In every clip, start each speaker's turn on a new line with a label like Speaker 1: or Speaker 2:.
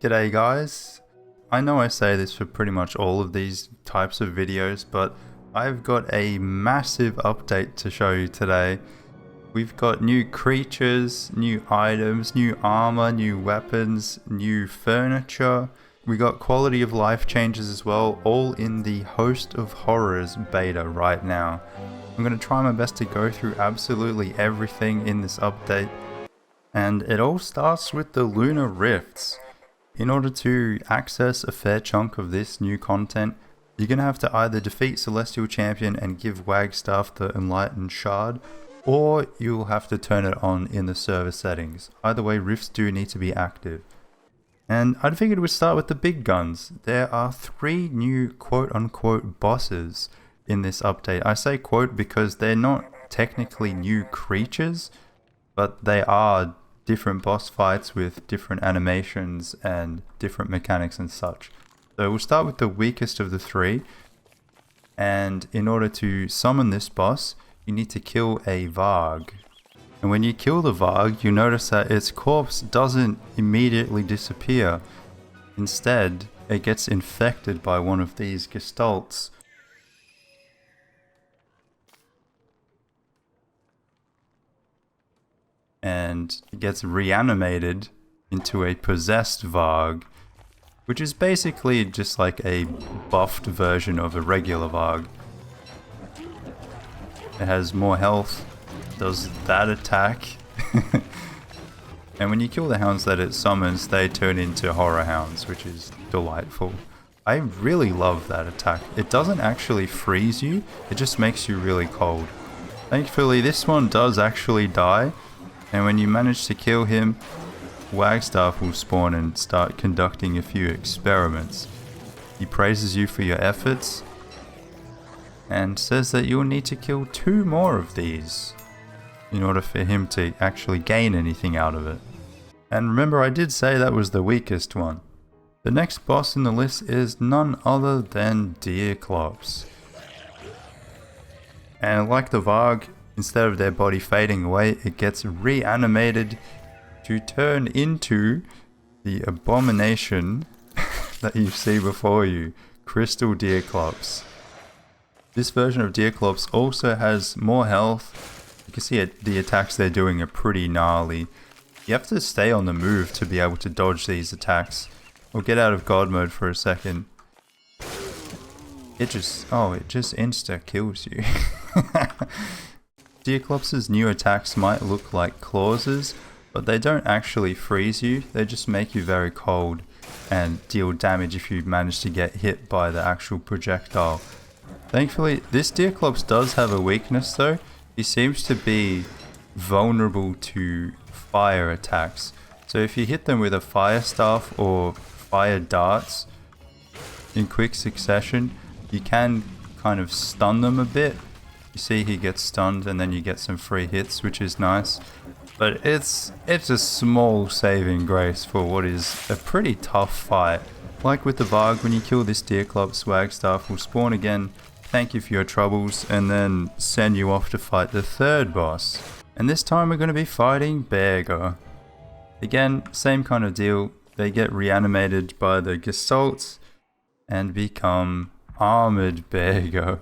Speaker 1: G'day guys. I know I say this for pretty much all of these types of videos, but I've got a massive update to show you today. We've got new creatures, new items, new armor, new weapons, new furniture. We got quality of life changes as well, all in the Host of Horrors beta right now. I'm going to try my best to go through absolutely everything in this update. And it all starts with the Lunar Rifts. In order to access a fair chunk of this new content, you're going to have to either defeat Celestial Champion and give Wagstaff the Enlightened Shard, or you'll have to turn it on in the server settings. Either way, rifts do need to be active. And I figured we'd start with the big guns. There are 3 new quote-unquote bosses in this update. I say quote because they're not technically new creatures, but they are different boss fights with different animations and different mechanics and such. So we'll start with the weakest of the 3, and in order to summon this boss you need to kill a Varg. And when you kill the Varg, you notice that its corpse doesn't immediately disappear. Instead, it gets infected by one of these gestalts. And it gets reanimated into a possessed Varg, which is basically just like a buffed version of a regular Varg. It has more health, does that attack, and when you kill the hounds that it summons, they turn into horror hounds, which is delightful. I really love that attack. It doesn't actually freeze you, it just makes you really cold. Thankfully this one does actually die. And when you manage to kill him, Wagstaff will spawn and start conducting a few experiments. He praises you for your efforts and says that you'll need to kill 2 more of these in order for him to actually gain anything out of it. And remember, I did say that was the weakest one. The next boss in the list is none other than Deerclops. And like the Varg, instead of their body fading away, it gets reanimated to turn into the abomination that you see before you, Crystal Deerclops. This version of Deerclops also has more health. You can see the attacks they're doing are pretty gnarly. You have to stay on the move to be able to dodge these attacks. We'll get out of God mode for a second. It just insta kills you. Deerclops' new attacks might look like clauses, but they don't actually freeze you, they just make you very cold and deal damage if you manage to get hit by the actual projectile. Thankfully, this Deerclops does have a weakness though. He seems to be vulnerable to fire attacks. So if you hit them with a fire staff or fire darts in quick succession, you can kind of stun them a bit. You see he gets stunned and then you get some free hits, which is nice. But it's a small saving grace for what is a pretty tough fight. Like with the Varg, when you kill this Deerclops, Wagstaff will spawn again, thank you for your troubles, and then send you off to fight the 3rd boss. And this time we're going to be fighting Berger. Again, same kind of deal. They get reanimated by the gestalts and become armored Berger.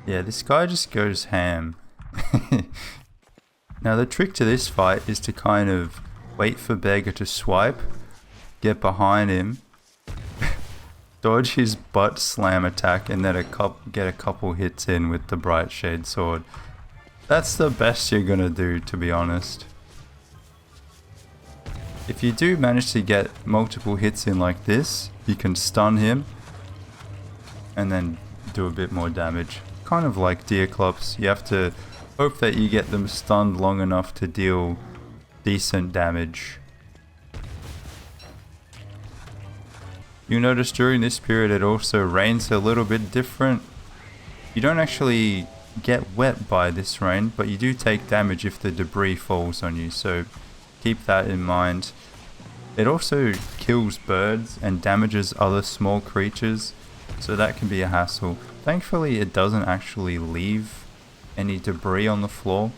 Speaker 1: Yeah, this guy just goes ham. Now the trick to this fight is to kind of wait for Berger to swipe, get behind him, dodge his butt slam attack, and then get a couple hits in with the Bright Shade Sword. That's the best you're gonna do, to be honest. If you do manage to get multiple hits in like this, you can stun him and then do a bit more damage. Kind of like Deerclops, you have to hope that you get them stunned long enough to deal decent damage. You'll notice during this period it also rains a little bit different. You don't actually get wet by this rain, but you do take damage if the debris falls on you, so keep that in mind. It also kills birds and damages other small creatures, so that can be a hassle. Thankfully it doesn't actually leave any debris on the floor.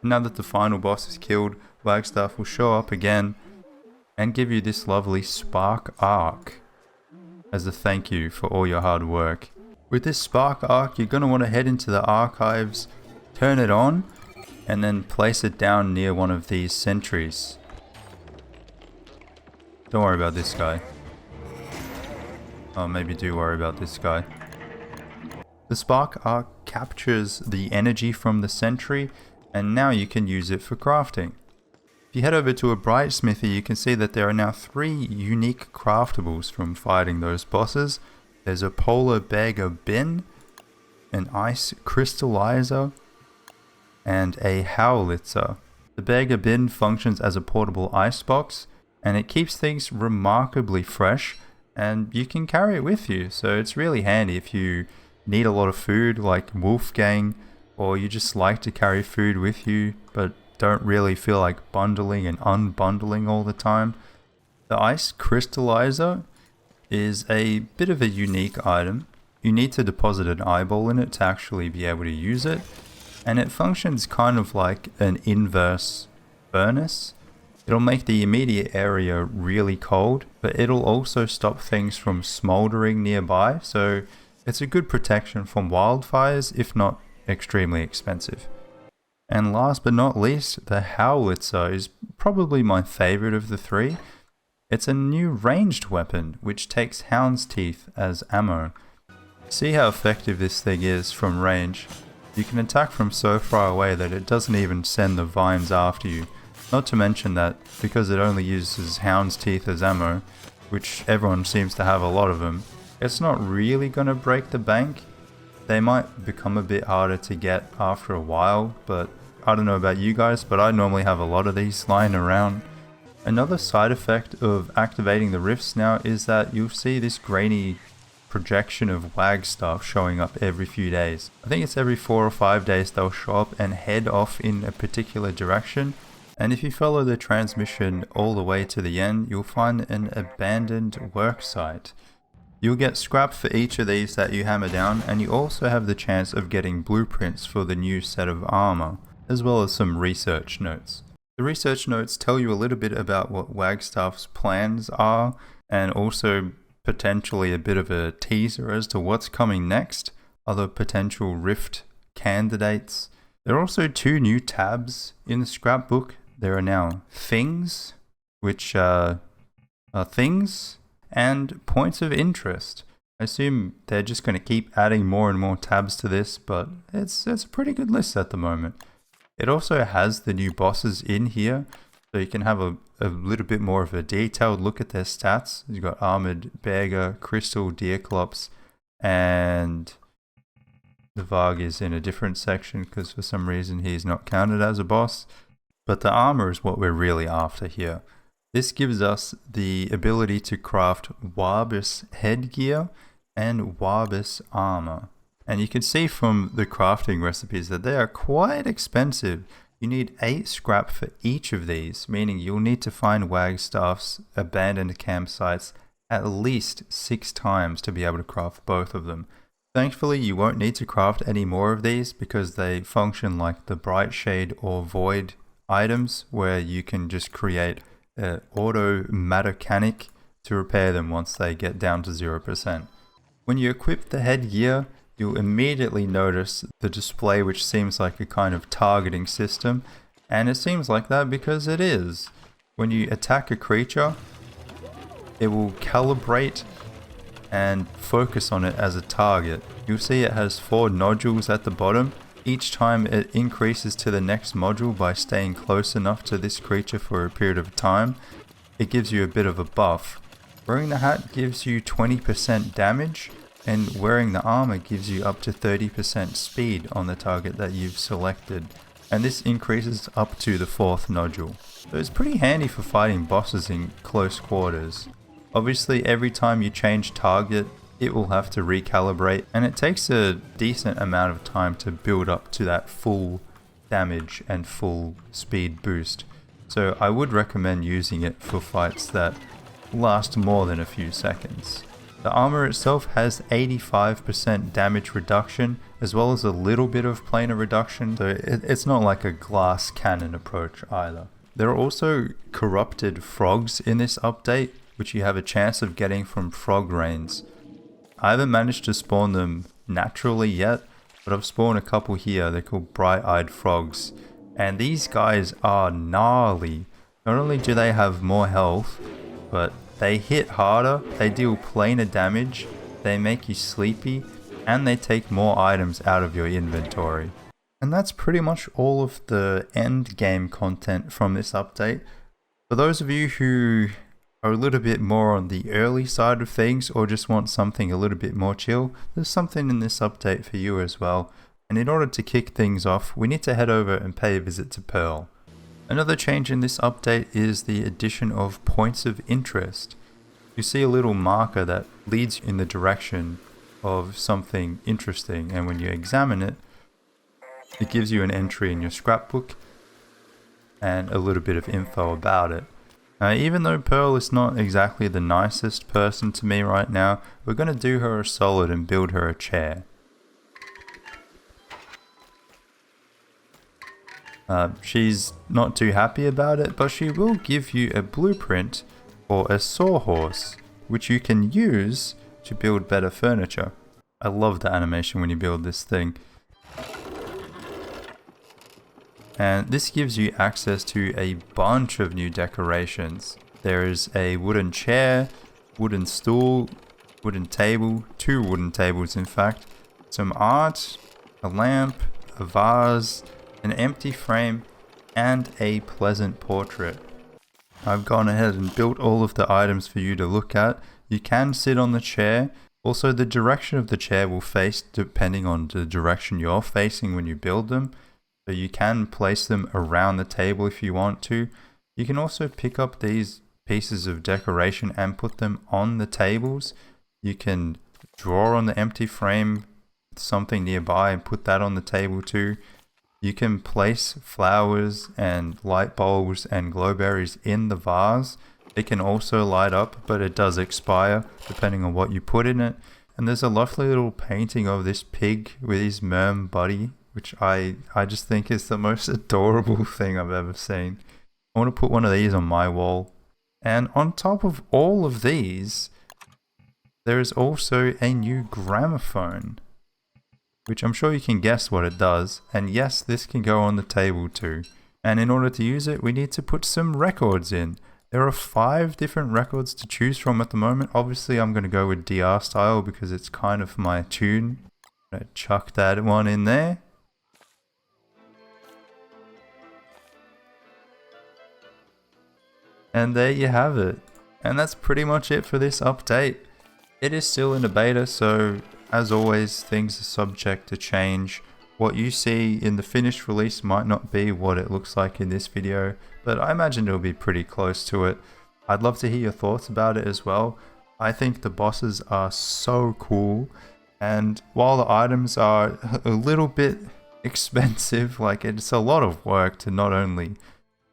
Speaker 1: Now that the final boss is killed, Wagstaff will show up again and give you this lovely spark arc as a thank you for all your hard work. With this spark arc, you're going to want to head into the archives, turn it on, and then place it down near one of these sentries. Don't worry about this guy. Oh, maybe do worry about this guy. The spark arc captures the energy from the sentry, and now you can use it for crafting. If you head over to a bright smithy, you can see that there are now 3 unique craftables from fighting those bosses. There's a polar Berger bin, an ice crystallizer, and a Howlit. The Berger bin functions as a portable ice box, and it keeps things remarkably fresh, and you can carry it with you. So it's really handy if you need a lot of food like Wolfgang, or you just like to carry food with you but don't really feel like bundling and unbundling all the time. The ice crystallizer is a bit of a unique item. You need to deposit an eyeball in it to actually be able to use it, and it functions kind of like an inverse furnace. It'll make the immediate area really cold, but it'll also stop things from smoldering nearby, so it's a good protection from wildfires, if not extremely expensive. And last but not least, the Howlitzer is probably my favorite of the 3. It's a new ranged weapon, which takes hound's teeth as ammo. See how effective this thing is from range. You can attack from so far away that it doesn't even send the vines after you. Not to mention that, because it only uses hound's teeth as ammo, which everyone seems to have a lot of them, it's not really going to break the bank. They might become a bit harder to get after a while, but I don't know about you guys, but I normally have a lot of these lying around. Another side effect of activating the rifts now is that you'll see this grainy projection of Wagstaff showing up every few days. I think it's every 4 or 5 days they'll show up and head off in a particular direction. And if you follow the transmission all the way to the end, you'll find an abandoned work site. You'll get scrap for each of these that you hammer down, and you also have the chance of getting blueprints for the new set of armor, as well as some research notes. The research notes tell you a little bit about what Wagstaff's plans are, and also potentially a bit of a teaser as to what's coming next, other potential rift candidates. There are also 2 new tabs in the scrapbook. There are now things, which are things, and points of interest. I assume they're just going to keep adding more and more tabs to this, but it's a pretty good list at the moment. It also has the new bosses in here, so you can have a little bit more of a detailed look at their stats. You've got Armored Berger, Crystal Deerclops, and the Varg is in a different section because for some reason he's not counted as a boss. But the armor is what we're really after here. This gives us the ability to craft Warbus headgear and Warbus armor. And you can see from the crafting recipes that they are quite expensive. You need 8 scrap for each of these, meaning you'll need to find Wagstaff's abandoned campsites at least 6 times to be able to craft both of them. Thankfully, you won't need to craft any more of these because they function like the Bright Shade or Void items, where you can just create an auto matocanic to repair them once they get down to 0%. When you equip the headgear, you'll immediately notice the display, which seems like a kind of targeting system, and it seems like that because it is. When you attack a creature, it will calibrate and focus on it as a target. You'll see it has 4 nodules at the bottom. Each time it increases to the next module by staying close enough to this creature for a period of time. It gives you a bit of a buff. Wearing the hat gives you 20% damage, and wearing the armor gives you up to 30% speed on the target that you've selected. And this increases up to the 4th nodule. So it's pretty handy for fighting bosses in close quarters. Obviously, every time you change target, it will have to recalibrate, and it takes a decent amount of time to build up to that full damage and full speed boost. So I would recommend using it for fights that last more than a few seconds. The armor itself has 85% damage reduction, as well as a little bit of planar reduction, so it's not like a glass cannon approach either. There are also corrupted frogs in this update, which you have a chance of getting from frog rains. I haven't managed to spawn them naturally yet, but I've spawned a couple here. They're called bright-eyed frogs, and these guys are gnarly. Not only do they have more health, but they hit harder, they deal planar damage, they make you sleepy, and they take more items out of your inventory. And that's pretty much all of the end game content from this update. For those of you who are a little bit more on the early side of things, or just want something a little bit more chill, there's something in this update for you as well. And in order to kick things off, we need to head over and pay a visit to Pearl. Another change in this update is the addition of points of interest. You see a little marker that leads you in the direction of something interesting, and when you examine it, it gives you an entry in your scrapbook and a little bit of info about it. Now, even though Pearl is not exactly the nicest person to me right now, we're going to do her a solid and build her a chair. She's not too happy about it, but she will give you a blueprint for a sawhorse, which you can use to build better furniture. I love the animation when you build this thing. And this gives you access to a bunch of new decorations. There is a wooden chair, wooden stool, wooden table, 2 wooden tables in fact, some art, a lamp, a vase, an empty frame, and a pleasant portrait. I've gone ahead and built all of the items for you to look at. You can sit on the chair. Also, the direction of the chair will face depending on the direction you're facing when you build them. So you can place them around the table if you want to. You can also pick up these pieces of decoration and put them on the tables. You can draw on the empty frame with something nearby and put that on the table too. You can place flowers and light bulbs and glowberries in the vase. It can also light up, but it does expire depending on what you put in it. And there's a lovely little painting of this pig with his merm buddy, which I just think is the most adorable thing I've ever seen. I want to put one of these on my wall. And on top of all of these, there is also a new gramophone, which I'm sure you can guess what it does. And yes, this can go on the table too. And in order to use it, we need to put some records in. There are 5 different records to choose from at the moment. Obviously, I'm going to go with DR style because it's kind of my tune. I'm going to chuck that one in there. And there you have it. And that's pretty much it for this update. It is still in a beta, so as always, things are subject to change. What you see in the finished release might not be what it looks like in this video, but I imagine it'll be pretty close to it. I'd love to hear your thoughts about it as well. I think the bosses are so cool, and while the items are a little bit expensive, like it's a lot of work to not only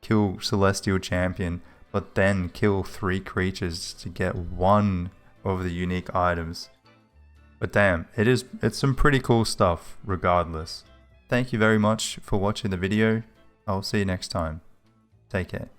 Speaker 1: kill Celestial Champion, but then kill 3 creatures to get 1 of the unique items. But damn, it's some pretty cool stuff regardless. Thank you very much for watching the video. I'll see you next time. Take care.